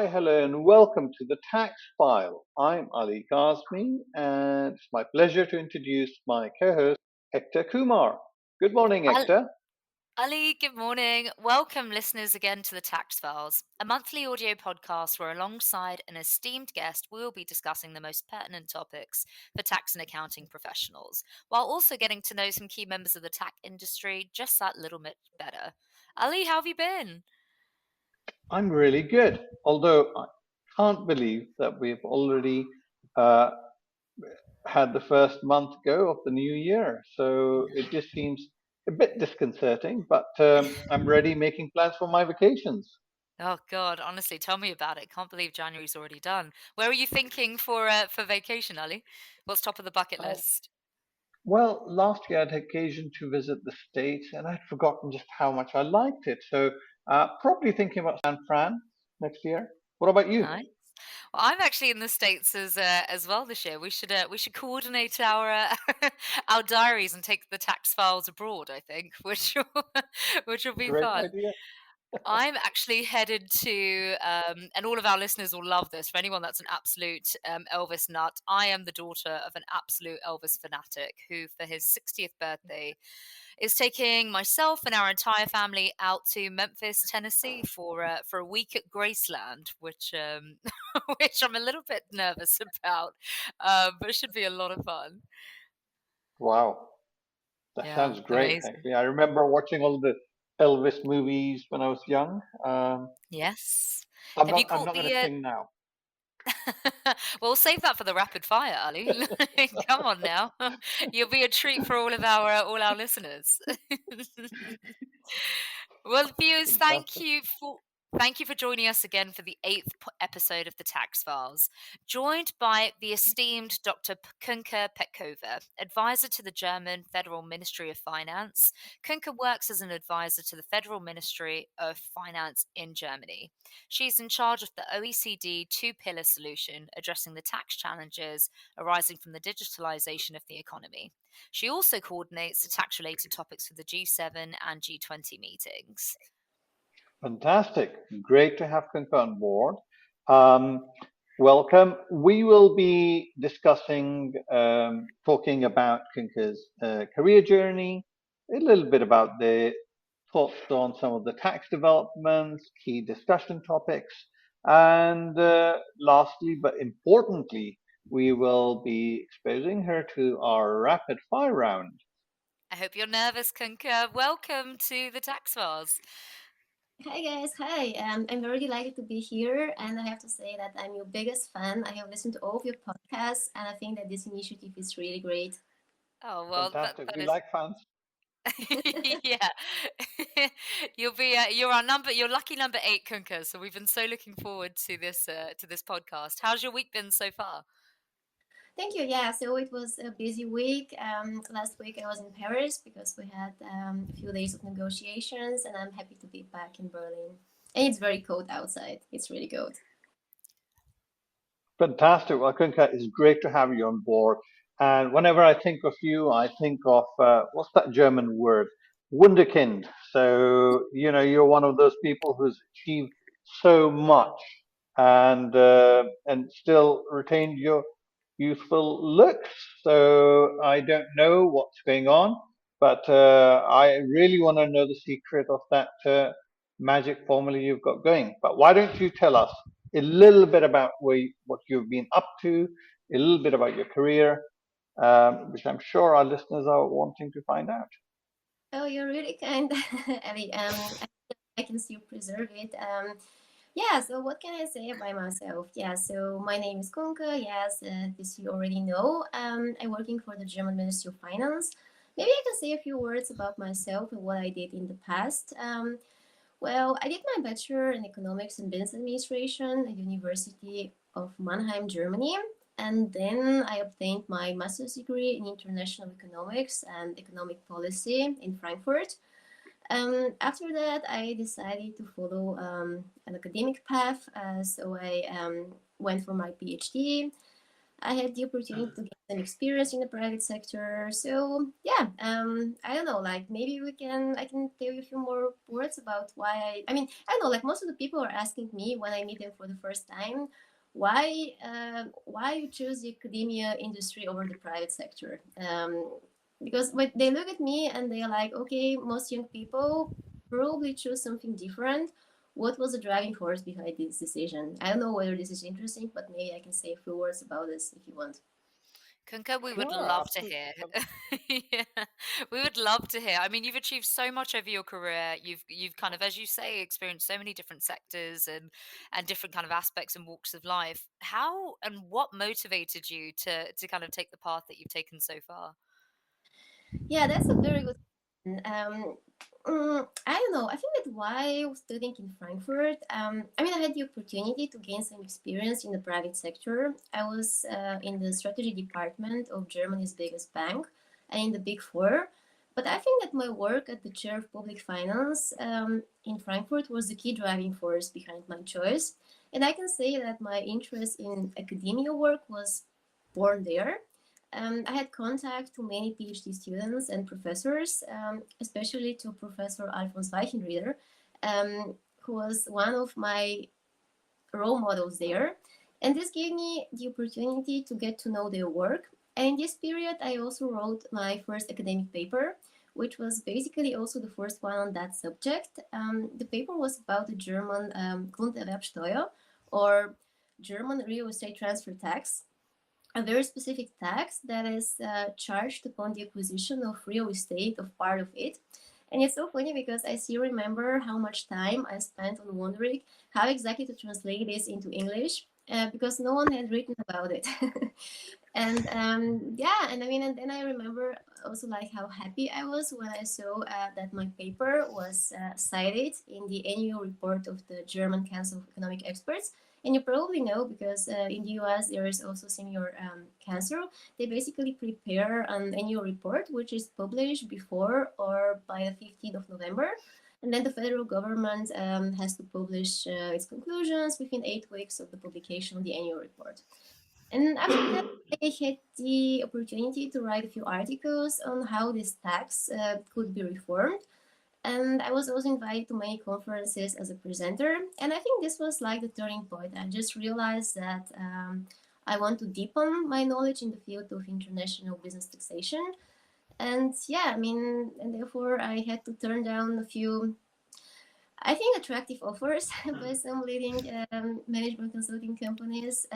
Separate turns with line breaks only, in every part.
Hi, hello, and welcome to the Tax File. I'm Ali Kazmi, and it's my pleasure to introduce my co-host, Ektaa Kumar. Good morning,
Al-
Ektaa.
Ali, good morning. Welcome, listeners, again to the Tax Files, a monthly audio podcast where, alongside an esteemed guest, we will be discussing the most pertinent topics for tax and accounting professionals, while also getting to know some key members of the tech industry just that little bit better. Ali, how have you been?
I'm really good, although I can't believe that we've already uh, had the first month go of the new year. So it just seems a bit disconcerting, but I'm ready making plans for my vacations.
Oh God, honestly, tell me about it. Can't believe January's already done. Where are you thinking for vacation, Ali? What's top of the bucket
Uh,
list?
Well, last year I had occasion to visit the States and I'd forgotten just how much I liked it. So, probably thinking about San Fran next year. What about you?
Nice. Well, I'm actually in the States as well this year. We should coordinate our our diaries and take the tax files abroad, I think, which will, which will be
Great
fun.
idea.
I'm actually headed to, and all of our listeners will love this. For anyone that's an absolute Elvis nut, I am the daughter of an absolute Elvis fanatic who, for his 60th birthday, is taking myself and our entire family out to Memphis, Tennessee for a week at Graceland, which which I'm a little bit nervous about, but it should be a lot of fun.
Wow, that
Yeah,
sounds great.
amazing.
Actually, I remember watching all the Elvis movies when I was young.
Yes.
I'm
Have you
not. I'm
caught
not going
the?
to sing now.
Well, save that for the rapid fire, Ali. Come on now, you'll be a treat for all our listeners. Well, viewers,
Fantastic.
thank you for joining us again for the episode of the Tax Files. Joined by the esteemed Dr. Kunka Petkova, advisor to the German Federal Ministry of Finance. Kunka works as an advisor to the Federal Ministry of Finance in Germany. She's in charge of the OECD two-pillar solution addressing the tax challenges arising from the digitalization of the economy. She also coordinates the tax related topics for the G7 and G20 meetings.
Fantastic. Great to have Kunka on board. Um, Welcome. We will be discussing, talking about Kunka's career journey, a little bit about the thoughts on some of the tax developments, key discussion topics, and lastly, but importantly, we will be exposing her to our rapid fire round.
I hope you're nervous, Kunka. Welcome to the Tax Files.
Hi guys, hi. I'm very delighted to be here, and I have to say that I'm your biggest fan. I have listened to all of your podcasts, and I think that this initiative is really great.
Oh, well,
Fantastic.
that
We
is.
like fans.
Yeah. You're lucky number 8, Kunka. So we've been so looking forward to this podcast. How's your week been so far?
Thank you. Yeah, so it was a busy week. Last week I was in Paris because we had a few days of negotiations, and I'm happy to be back in Berlin. And it's very cold outside. It's really cold.
Fantastic. Well, Kunka, it's great to have you on board. And whenever I think of you, I think of what's that German word? Wunderkind. So, you're one of those people who's achieved so much and still retained your youthful looks. So I don't know what's going on, but I really want to know the secret of that magic formula you've got going. But why don't you tell us a little bit about what you've been up to, a little bit about your career, which I'm sure our listeners are wanting to find out.
Oh, you're really kind, Ellie. I can still preserve it. Yeah, so what can I say about myself? Yeah, so my name is Kunka. Yes, this you already know. I'm working for the German Ministry of Finance. Maybe I can say a few words about myself and what I did in the past. Well, I did my bachelor in economics and business administration at University of Mannheim, Germany. And then I obtained my master's degree in international economics and economic policy in Frankfurt. After that, I decided to follow an academic path. So I went for my PhD. I had the opportunity to get some experience in the private sector. So yeah, I don't know, like maybe I can tell you a few more words about why I don't know, like most of the people are asking me when I meet them for the first time, why you choose the academia industry over the private sector. Because when they look at me and they're like, okay, most young people probably choose something different. What was the driving force behind this decision? I don't know whether this is interesting, but maybe I can say a few words about this if you want.
Kunka, we would
Sure,
love to
absolutely.
hear. Yeah, we would love to hear. I mean, you've achieved so much over your career. You've kind of, as you say, experienced so many different sectors and different kind of aspects and walks of life. How and what motivated you to kind of take the path that you've taken so far?
Yeah, that's a very good question. I don't know. I think that while studying in Frankfurt, I had the opportunity to gain some experience in the private sector. I was in the strategy department of Germany's biggest bank and in the Big Four. But I think that my work at the chair of public finance in Frankfurt was the key driving force behind my choice. And I can say that my interest in academia work was born there. I had contact to many PhD students and professors, especially to Professor Alfons Weichenrieder, who was one of my role models there. And this gave me the opportunity to get to know their work. And in this period, I also wrote my first academic paper, which was basically also the first one on that subject. The paper was about the German Grunderwerbsteuer, or German real estate transfer tax, a very specific tax that is charged upon the acquisition of real estate, of part of it. And it's so funny because I still remember how much time I spent on wondering how exactly to translate this into English, because no one had written about it. And yeah, and then I remember also like how happy I was when I saw that my paper was cited in the annual report of the German Council of Economic Experts. And you probably know because in the US there is also similar council. They basically prepare an annual report which is published before or by the 15th of November. And then the federal government has to publish its conclusions within 8 weeks of the publication of the annual report. And after that, I had the opportunity to write a few articles on how this tax could be reformed. And I was also invited to many conferences as a presenter. And I think this was like the turning point. I just realized that I want to deepen my knowledge in the field of international business taxation. And yeah, and therefore I had to turn down a few, I think, attractive offers by some leading management consulting companies.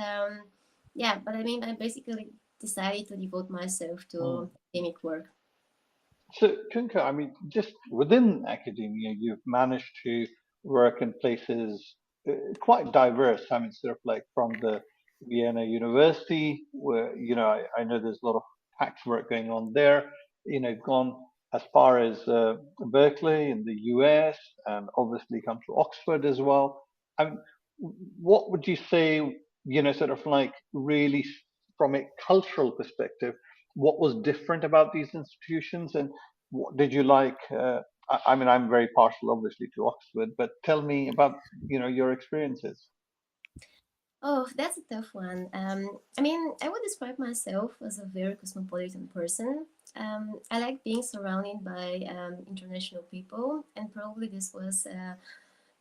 Yeah, but I basically decided to devote myself
Mm.
to academic work.
So, Kunka, just within academia, you've managed to work in places quite diverse. Sort of like from the Vienna University, where, I know there's a lot of tax work going on there. Gone as far as Berkeley in the US, and obviously come to Oxford as well. I mean, what would you say, sort of like really from a cultural perspective, what was different about these institutions, and what did you like? I'm very partial, obviously, to Oxford, but tell me about your experiences.
Oh, that's a tough one. I would describe myself as a very cosmopolitan person. I like being surrounded by international people, and probably this was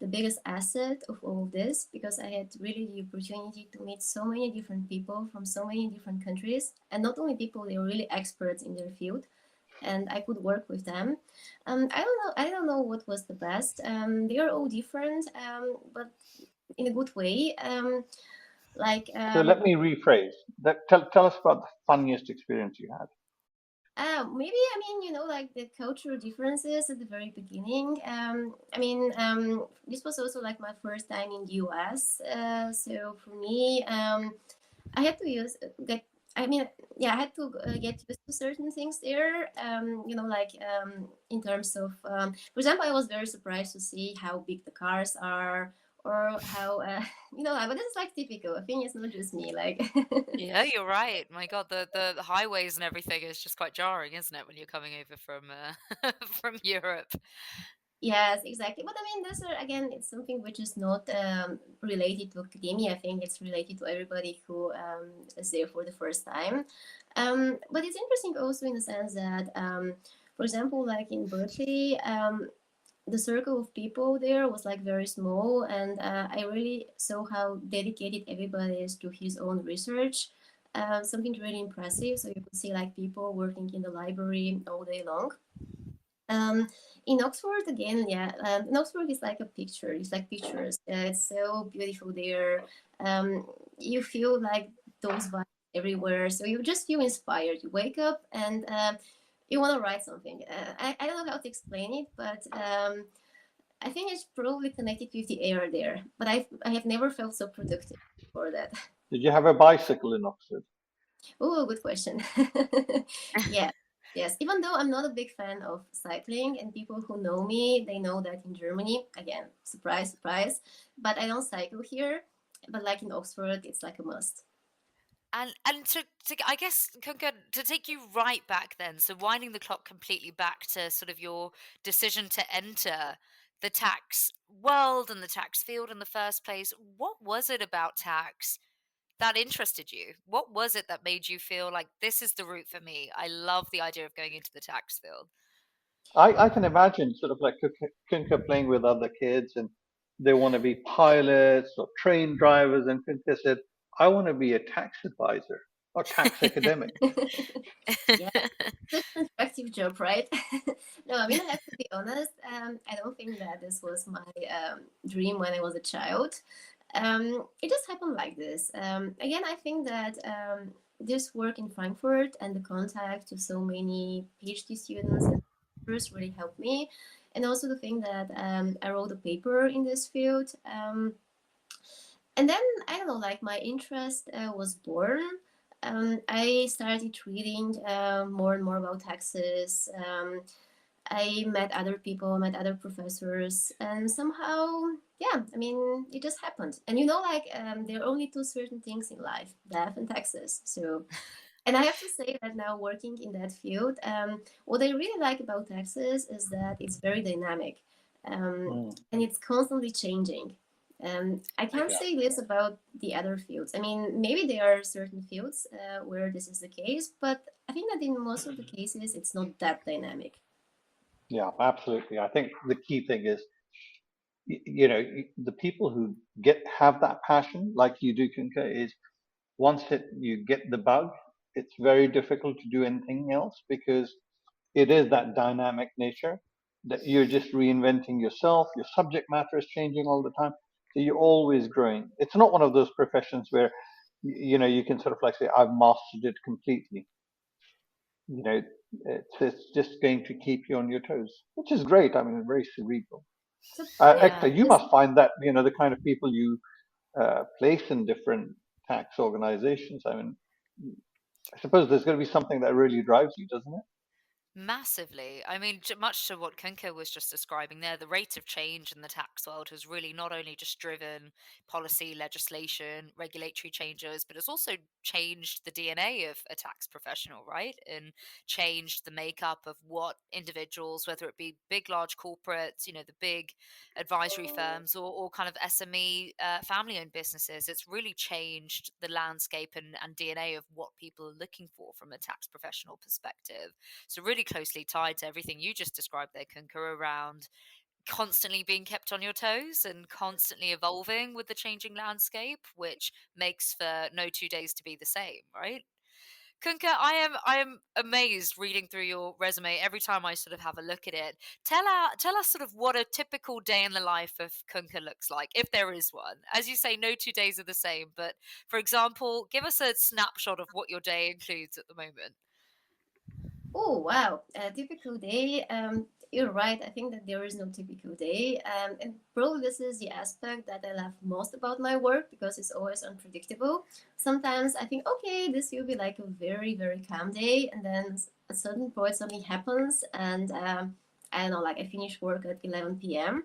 the biggest asset of all of this because I had really the opportunity to meet so many different people from so many different countries, and not only people, they were really experts in their field, and I could work with them. I don't know what was the best. They are all different, but in a good way. Like
So let me rephrase that. Tell us about the funniest experience you had.
maybe like the cultural differences at the very beginning. This was also like my first time in the US. So for me, I had to use get. I had to get used to certain things there. In terms of, for example, I was very surprised to see how big the cars are, or how But this is like typical. I think it's not just me. Like,
Yeah, you're right. My God, the highways and everything is just quite jarring, isn't it, when you're coming over from from Europe?
Yes, exactly. But I mean, those are again, it's something which is not related to academia. I think it's related to everybody who is there for the first time. But it's interesting also in the sense that, for example, like in Berkeley, the circle of people there was like very small, and I really saw how dedicated everybody is to his own research. Something really impressive. So you could see like people working in the library all day long. Um, in Oxford, again, yeah, in Oxford is like a picture. It's like pictures. It's so beautiful there. Um, you feel like those vibes everywhere. So you just feel inspired. You wake up and you want to write something. I don't know how to explain it, but I think it's probably connected with the air there. But I have never felt so productive for that.
Did you have a bicycle in Oxford?
Oh, good question. Yeah, yes. Even though I'm not a big fan of cycling, and people who know me, they know that in Germany, again, surprise, surprise, but I don't cycle here. But like in Oxford, it's like a must.
And to I guess Kunka, to take you right back then, so winding the clock completely back to sort of your decision to enter the tax world and the tax field in the first place, what was it about tax that interested you? What was it that made you feel like this is the route for me? I love the idea of going into the tax field.
I can imagine sort of like Kunka playing with other kids and they want to be pilots or train drivers, and Kunka said, I want to be a tax advisor or tax academic.
Yeah, such an attractive job, right? No, I mean, I have to be honest. I don't think that this was my dream when I was a child. It just happened like this. Again, I think that this work in Frankfurt and the contact to so many PhD students and professors really helped me. And also the thing that I wrote a paper in this field. And then, I don't know, like my interest was born. I started reading more and more about taxes. I met other people, met other professors, and somehow, yeah, I mean, it just happened. And you know, like there are only two certain things in life: death and taxes. So, and I have to say that now working in that field, what I really like about taxes is that it's very dynamic,
Mm,
and it's constantly changing. I can't
yeah.
say this about the other fields. I mean, maybe there are certain fields where this is the case, but I think that in most of the cases, it's not that dynamic.
Yeah, absolutely. I think the key thing is, the people who have that passion, like you do, Kunka, is once you get the bug, it's very difficult to do anything else because it is that dynamic nature that you're just reinventing yourself. Your subject matter is changing all the time, so you're always growing. It's not one of those professions where you can sort of like say I've mastered it completely. You know, it's just going to keep you on your toes, which is great. I mean, very cerebral.
So yeah,
Ekta, you
this
must find that the kind of people you place in different tax organizations. I mean, I suppose there's going to be something that really drives you, doesn't it?
Massively. I mean, much to what Kunka was just describing there, the rate of change in the tax world has really not only just driven policy, legislation, regulatory changes, but it's also changed the DNA of a tax professional, right? And changed the makeup of what individuals, whether it be big, large corporates, the big advisory firms, or kind of SME family owned businesses. It's really changed the landscape and DNA of what people are looking for from a tax professional perspective. So really closely tied to everything you just described there, Kunka, around constantly being kept on your toes and constantly evolving with the changing landscape, which makes for no 2 days to be the same, right? Kunka, I am amazed reading through your resume every time I sort of have a look at it. Tell us sort of what a typical day in the life of Kunka looks like, if there is one. As you say, no 2 days are the same, but for example, give us a snapshot of what your day includes at the moment.
Oh, wow. A typical day. You're right. I think that there is no typical day. And probably this is the aspect that I love most about my work because it's always unpredictable. Sometimes I think, okay, this will be like a very, very calm day. And then a certain point something happens. And I don't know, like I finish work at 11 p.m.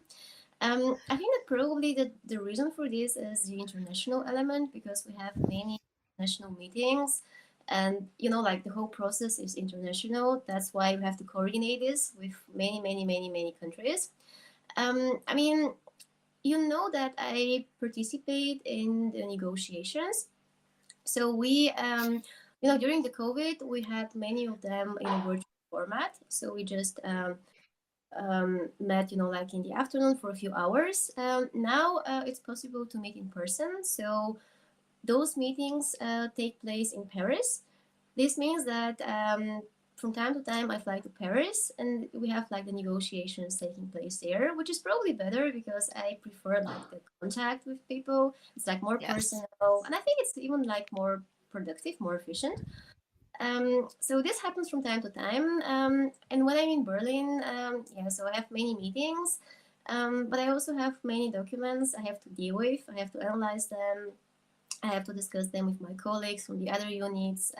I think that probably the reason for this is the international element because we have many international meetings and like the whole process is international. That's why we have to coordinate this with many countries. I mean, you know that I participate in the negotiations. So we, during the COVID, we had many of them in a virtual format. So we just met, like in the afternoon for a few hours. Now it's possible to meet in person. So those meetings take place in Paris. This means that from time to time I fly to Paris and we have like the negotiations taking place there, which is probably better because I prefer like the contact with people. It's like more personal, and I think it's even like more productive, more efficient. So this happens from time to time. And when I'm in Berlin, so I have many meetings, but I also have many documents I have to deal with. I have to analyze them. I have to discuss them with my colleagues from the other units.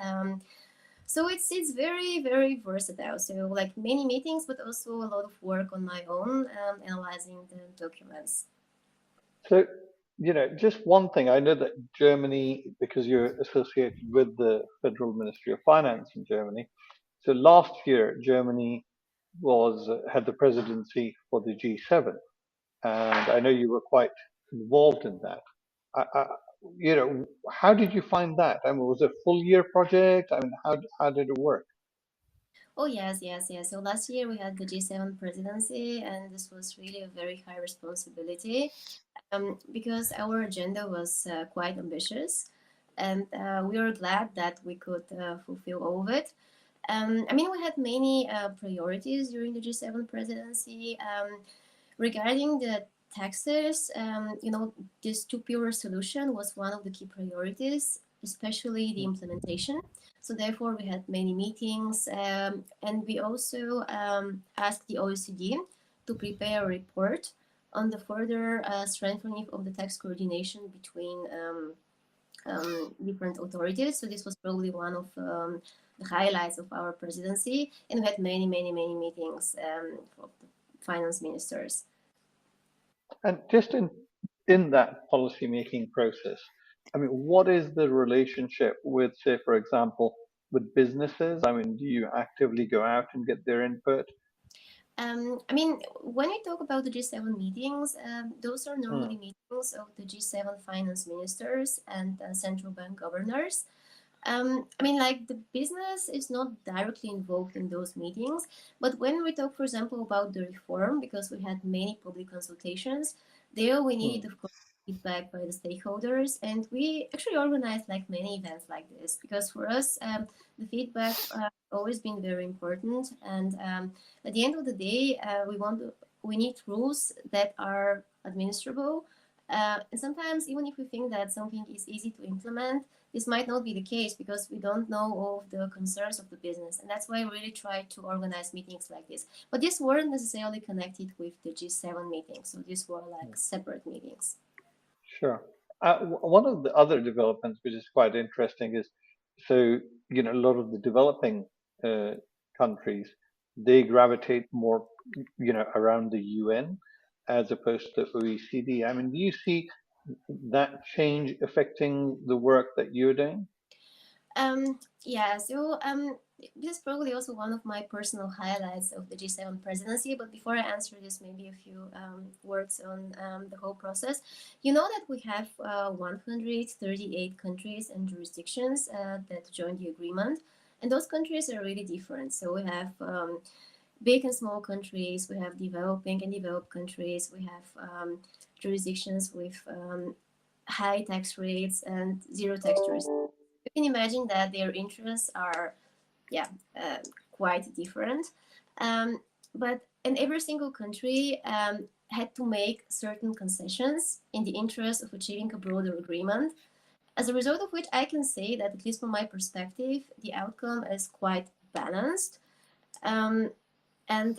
So it's very, very versatile. So like many meetings, but also a lot of work on my own, analyzing the documents.
So, just one thing, I know that Germany, because you're associated with the Federal Ministry of Finance in Germany, so last year Germany was had the presidency for the G7, and I know you were quite involved in that. I, how did you find that? I mean, was it a full year project? I mean, how did it work?
Oh, yes, yes, yes. So last year we had the G7 presidency, and this was really a very high responsibility because our agenda was quite ambitious, and we were glad that we could fulfill all of it. I mean, we had many priorities during the G7 presidency. Regarding the taxes, this two-pillar solution was one of the key priorities, especially the implementation. So therefore, we had many meetings, and we also asked the OECD to prepare a report on the further strengthening of the tax coordination between different authorities. So this was probably one of the highlights of our presidency, and we had many, many, many meetings of the finance ministers.
And just in that policy making process, I mean, what is the relationship with, say, for example, with businesses? I mean, do you actively go out and get their input?
I mean, when we talk about the G7 meetings, those are
Hmm.
normally meetings of the G7 finance ministers and central bank governors. I mean, like the business is not directly involved in those meetings, but when we talk, for example, about the reform, because we had many public consultations, there we needed, of course, feedback by the stakeholders, and we actually organized like many events like this because for us, the feedback always been very important, and at the end of the day, we need rules that are administrable. And sometimes, even if we think that something is easy to implement, this might not be the case because we don't know all of the concerns of the business. And that's why I really try to organize meetings like this. But these weren't necessarily connected with the G7 meetings. So these were like separate meetings.
Sure. One of the other developments, which is quite interesting, is so a lot of the developing uh, countries they gravitate more around the UN as opposed to OECD. I mean, do you see that change affecting the work that you're doing?
Yeah, so this is probably also one of my personal highlights of the G7 presidency. But before I answer this, maybe a few words on the whole process. You know that we have 138 countries and jurisdictions that joined the agreement, and those countries are really different. So we have big and small countries, we have developing and developed countries, we have jurisdictions with high tax rates and zero tax jurisdictions. You can imagine that their interests are, yeah, quite different. Um, but in every single country had to make certain concessions in the interest of achieving a broader agreement. As a result of which, I can say that, at least from my perspective, the outcome is quite balanced. Um, and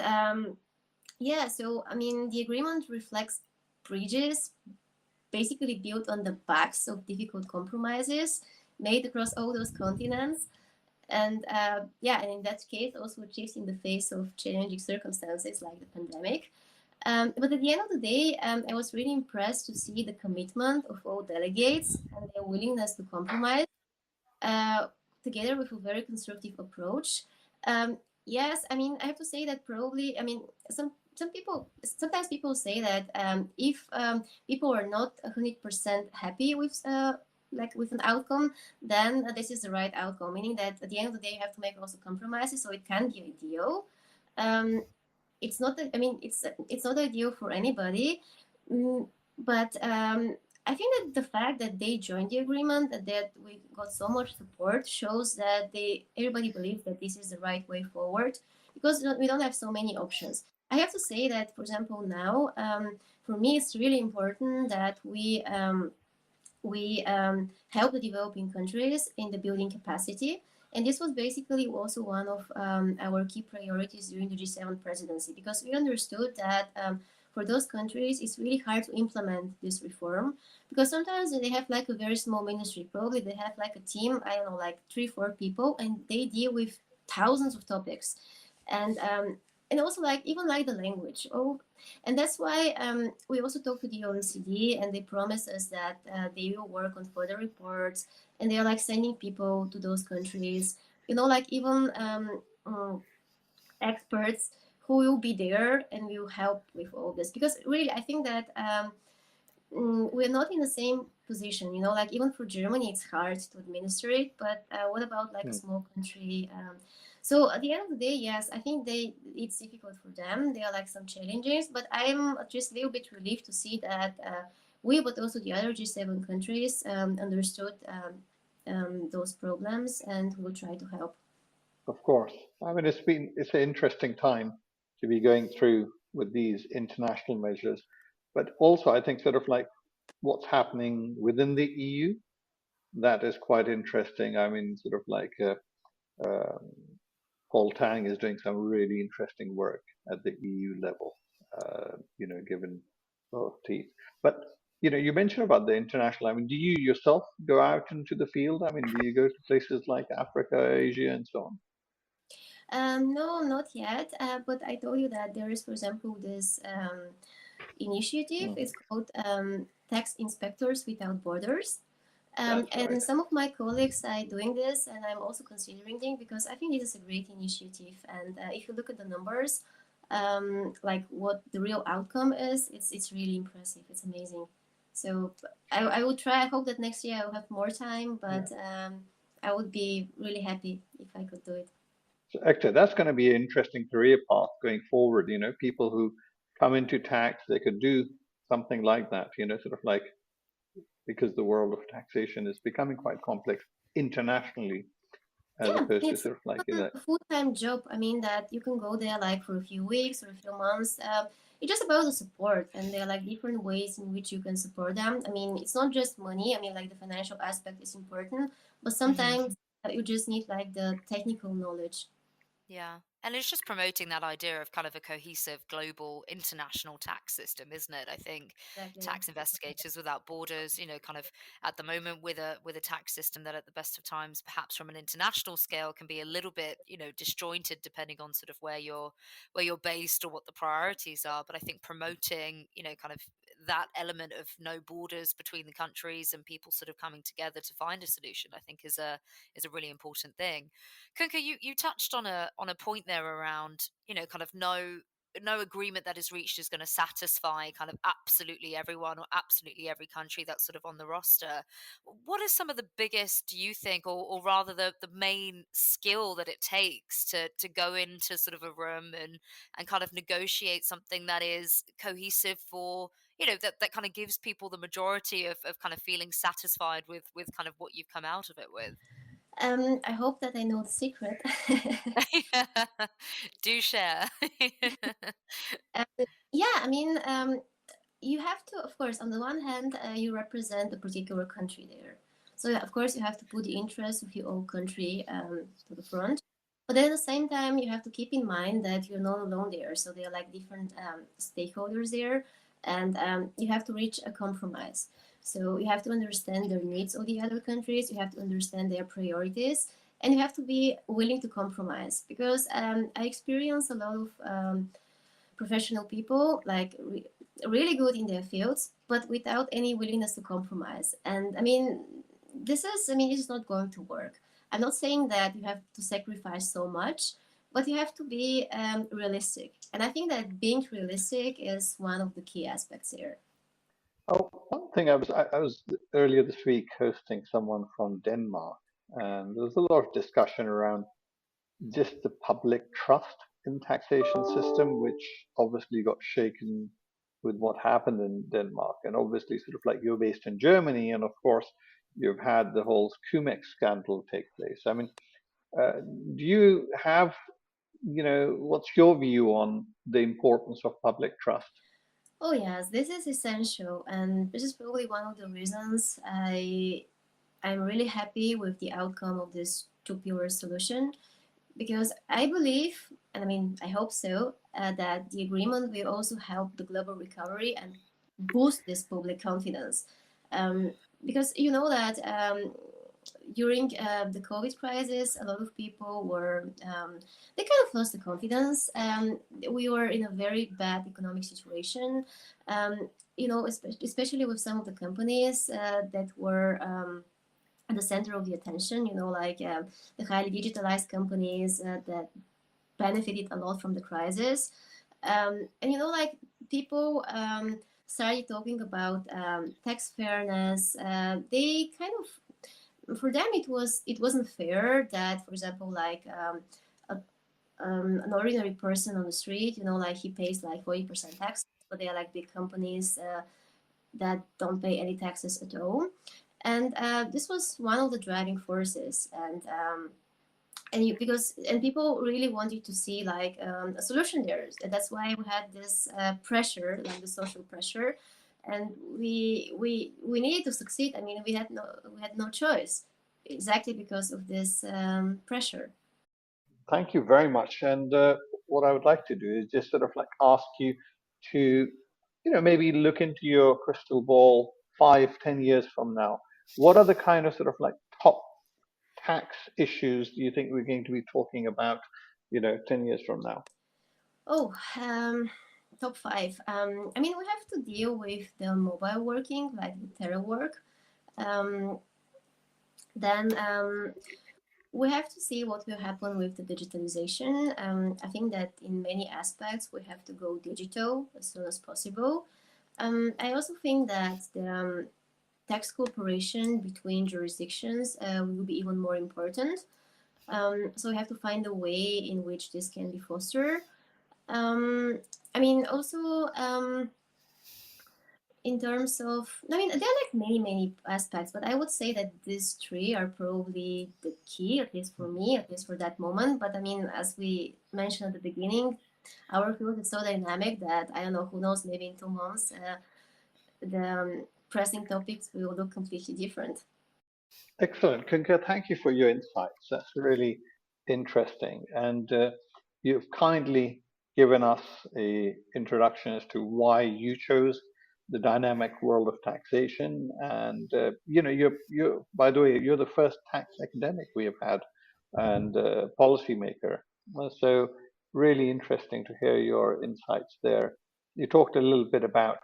yeah, so I mean, the agreement reflects bridges basically built on the backs of difficult compromises made across all those continents. And yeah, and in that case, also achieved in the face of challenging circumstances like the pandemic. But at the end of the day, I was really impressed to see the commitment of all delegates and their willingness to compromise uh, together with a very constructive approach. Yes, I mean, I have to say that probably, I mean, some sometimes people say that if people are not 100% happy with with an outcome, then this is the right outcome. Meaning that at the end of the day, you have to make also compromises, so it can be ideal. Um, it's not. It's not ideal for anybody, but I think that the fact that they joined the agreement and that we got so much support shows that everybody believes that this is the right way forward, because we don't have so many options. I have to say that, for example, now for me it's really important that we help the developing countries in the building capacity. And this was basically also one of our key priorities during the G7 presidency, because we understood that for those countries, it's really hard to implement this reform, because sometimes they have like a very small ministry. Probably they have like a team, I don't know, like 3-4 people, and they deal with thousands of topics. And also like even like the language. And that's why we also talked to the OECD, and they promised us that they will work on further reports, and they are like sending people to those countries, like even experts who will be there and will help with all this. Because really, I think that we're not in the same position, like even for Germany, it's hard to administer it, but what about like a small country? So at the end of the day, yes, I think it's difficult for them. There are like some challenges, but I'm just a little bit relieved to see that we, but also the other G7 countries, understood those problems and will try to help.
Of course. I mean, it's an interesting time to be going through with these international measures, but also I think sort of like what's happening within the EU, that is quite interesting. I mean, sort of like Paul Tang is doing some really interesting work at the EU level, given both teeth. But you mentioned about the international. I mean, do you yourself go out into the field? I mean, do you go to places like Africa, Asia, and so on?
No, not yet. But I told you that there is, for example, this initiative. It's called Tax Inspectors Without Borders. And right. Some of my colleagues are doing this, and I'm also considering it, because I think this is a great initiative. And if you look at the numbers, like what the real outcome is, it's really impressive. It's amazing. So I will try. I hope that next year I will have more time, but I would be really happy if I could do it.
So, Ektaa, that's going to be an interesting career path going forward. People who come into tax, they could do something like that, sort of like, because the world of taxation is becoming quite complex internationally, as opposed to sort of like
a full-time job. I mean, that you can go there like for a few weeks or a few months. It's just about the support, and there are like different ways in which you can support them. I mean, it's not just money. I mean, like the financial aspect is important, but sometimes you just need like the technical knowledge.
Yeah. And it's just promoting that idea of kind of a cohesive global international tax system, isn't it? I think Tax Investigators Without Borders, kind of at the moment with a tax system that at the best of times, perhaps from an international scale, can be a little bit, disjointed depending on sort of where you're based or what the priorities are. But I think promoting, kind of that element of no borders between the countries and people sort of coming together to find a solution, I think is a really important thing. Kunka, you touched on a point there around, kind of no agreement that is reached is going to satisfy kind of absolutely everyone or absolutely every country that's sort of on the roster. What is some of the biggest, do you think, or rather the main skill that it takes to go into sort of a room and kind of negotiate something that is cohesive for, that kind of gives people the majority of kind of feeling satisfied with kind of what you've come out of it with?
I hope that I know the secret.
Do share.
Yeah, I mean, you have to, of course, on the one hand, you represent a particular country there. So, of course, you have to put the interests of your own country to the front. But then at the same time, you have to keep in mind that you're not alone there. So there are like different stakeholders there, and you have to reach a compromise. So you have to understand the needs of the other countries. You have to understand their priorities, and you have to be willing to compromise. Because I experience a lot of professional people, like really good in their fields, but without any willingness to compromise. And I mean, it's not going to work. I'm not saying that you have to sacrifice so much, but you have to be realistic. And I think that being realistic is one of the key aspects here.
Oh, one thing I was earlier this week hosting someone from Denmark, and there was a lot of discussion around just the public trust in taxation system, which obviously got shaken with what happened in Denmark. And obviously, sort of like you're based in Germany, and of course, you've had the whole Cumex scandal take place. I mean, do you have, what's your view on the importance of public trust?
Oh yes, this is essential, and this is probably one of the reasons I'm really happy with the outcome of this two-pillar solution, because I believe, and I mean I hope so, that the agreement will also help the global recovery and boost this public confidence. Um, because you know that during the COVID crisis, a lot of people were they kind of lost the confidence. We were in a very bad economic situation. You know, especially with some of the companies that were at the center of the attention. You know, like the highly digitalized companies that benefited a lot from the crisis. And you know, like people started talking about tax fairness. They kind of, for them it wasn't fair that, for example, like a, an ordinary person on the street, you know, like he pays like 40% tax, but they are like big companies that don't pay any taxes at all. And this was one of the driving forces. And people really wanted to see like a solution there. That's why we had this pressure, like the social pressure, and we needed to succeed. I mean, we had no choice, exactly because of this pressure.
Thank you very much. And what I would like to do is just sort of like ask you to, maybe look into your crystal ball 5, 10 years from now. What are the kind of sort of like top tax issues do you think we're going to be talking about, 10 years from now?
Oh, top five. I mean, we have to deal with the mobile working, like the telework. Um, then we have to see what will happen with the digitalization. I think that in many aspects we have to go digital as soon as possible. I also think that the tax cooperation between jurisdictions will be even more important. So we have to find a way in which this can be fostered. Um, I mean, also in terms of, I mean, there are like many, many aspects, but I would say that these three are probably the key, at least for me, at least for that moment. But I mean, as we mentioned at the beginning, our field is so dynamic that I don't know, who knows, maybe in 2 months, the pressing topics will look completely different.
Excellent. Kunka, thank you for your insights. That's really interesting. And you've kindly given us a introduction as to why you chose the dynamic world of taxation. And you're by the way, you're the first tax academic we have had and policymaker. So really interesting to hear your insights there. You talked a little bit about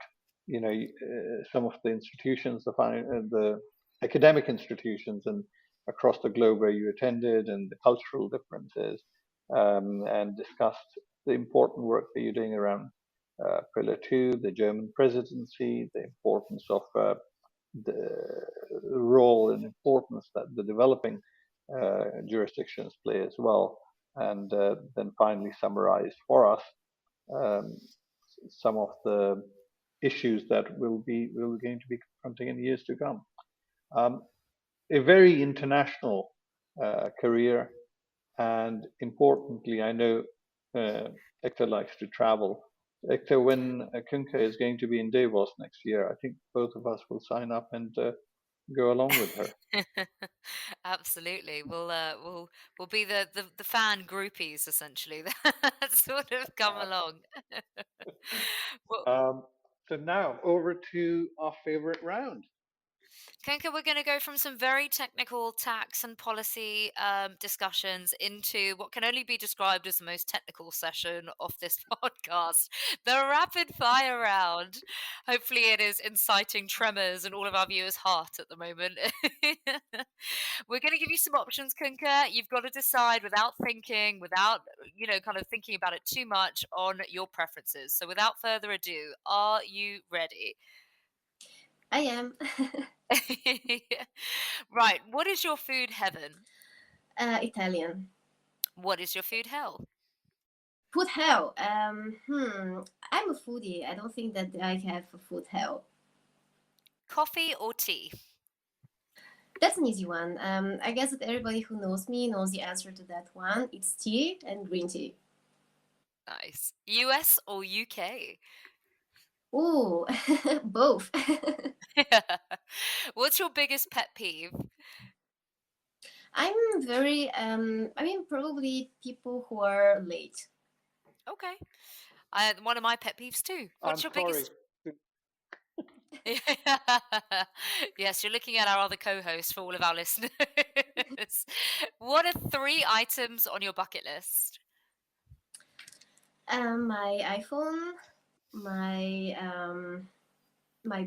some of the institutions, the academic institutions and across the globe where you attended and the cultural differences, and discussed the important work that you're doing around Pillar 2, the German presidency, the importance of the role and importance that the developing jurisdictions play as well, and then finally summarized for us um, some of the issues that we're going to be confronting in the years to come. Um, a very international career, and importantly, I know Ekta likes to travel. Ekta, when Kunka is going to be in Davos next year, I think both of us will sign up and go along with her.
Absolutely. We'll be the fan groupies essentially that sort of come along. Well,
Um, so now over to our favorite round.
Kenka, we're going to go from some very technical tax and policy discussions into what can only be described as the most technical session of this podcast, the rapid fire round. Hopefully, it is inciting tremors in all of our viewers' heart at the moment. We're going to give you some options, Kunka. You've got to decide without thinking, without, kind of thinking about it too much on your preferences. So without further ado, are you ready?
I am.
Right. What is your food heaven?
Italian.
What is your food hell?
Food hell. I'm a foodie. I don't think that I have a food hell.
Coffee or tea?
That's an easy one. I guess that everybody who knows me knows the answer to that one. It's tea and green tea.
Nice. US or UK?
Ooh, both.
What's your biggest pet peeve?
I'm very, probably people who are late.
Okay. One of my pet peeves too. What's your biggest? Yes, you're looking at our other co-host for all of our listeners. What are 3 items on your bucket list?
My iPhone, my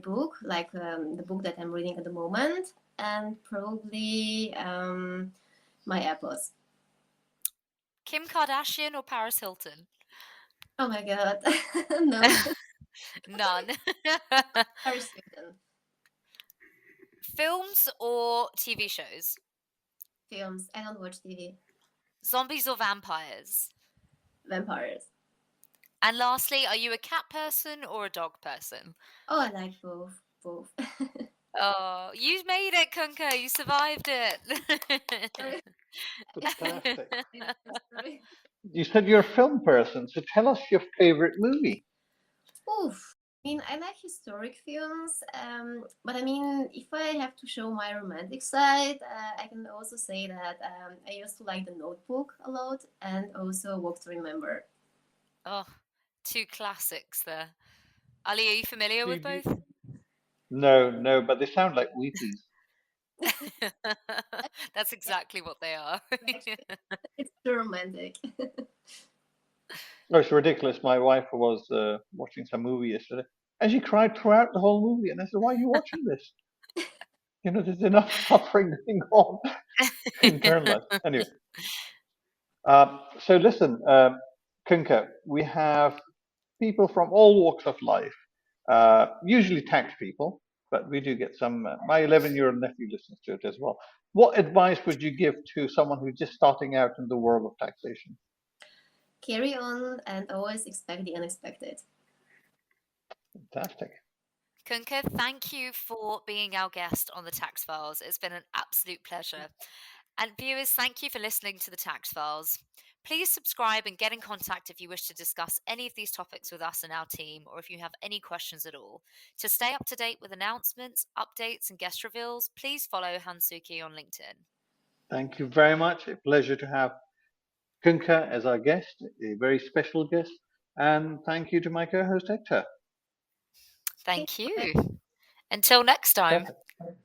book, like the book that I'm reading at the moment, and probably my AirPods.
Kim Kardashian or Paris Hilton?
Oh my god, no.
None.
Paris Hilton.
Films or TV shows?
Films. I don't watch TV.
Zombies or vampires?
Vampires.
And lastly, are you a cat person or a dog person?
Oh, I like both. Both.
Oh, you made it, Kunka. You survived it.
Fantastic.
Sorry.
You said you're a film person, so tell us your favorite movie.
Oof. I mean, I like historic films, but I mean, if I have to show my romantic side, I can also say that I used to like The Notebook a lot and also Walk to Remember.
Oh, 2 classics there. Ali, are you familiar with both?
No, but they sound like weepies.
That's exactly what they are.
It's too romantic.
Oh, it's ridiculous. My wife was watching some movie yesterday, and she cried throughout the whole movie. And I said, "Why are you watching this? There's enough suffering going on in her life." Anyway, so listen, Kunka, we have people from all walks of life, usually tax people, but we do get some. My 11-year-old nephew listens to it as well. What advice would you give to someone who's just starting out in the world of taxation?
Carry on and always expect the unexpected.
Fantastic.
Kunka, thank you for being our guest on the Tax Files. It's been an absolute pleasure. And viewers, thank you for listening to the Tax Files. Please subscribe and get in contact if you wish to discuss any of these topics with us and our team, or if you have any questions at all. To stay up to date with announcements, updates, and guest reveals, please follow Hansuki on LinkedIn.
Thank you very much. A pleasure to have Kunka as our guest, a very special guest. And thank you to my co host, Ektaa.
Thank you. Until next time.
Perfect.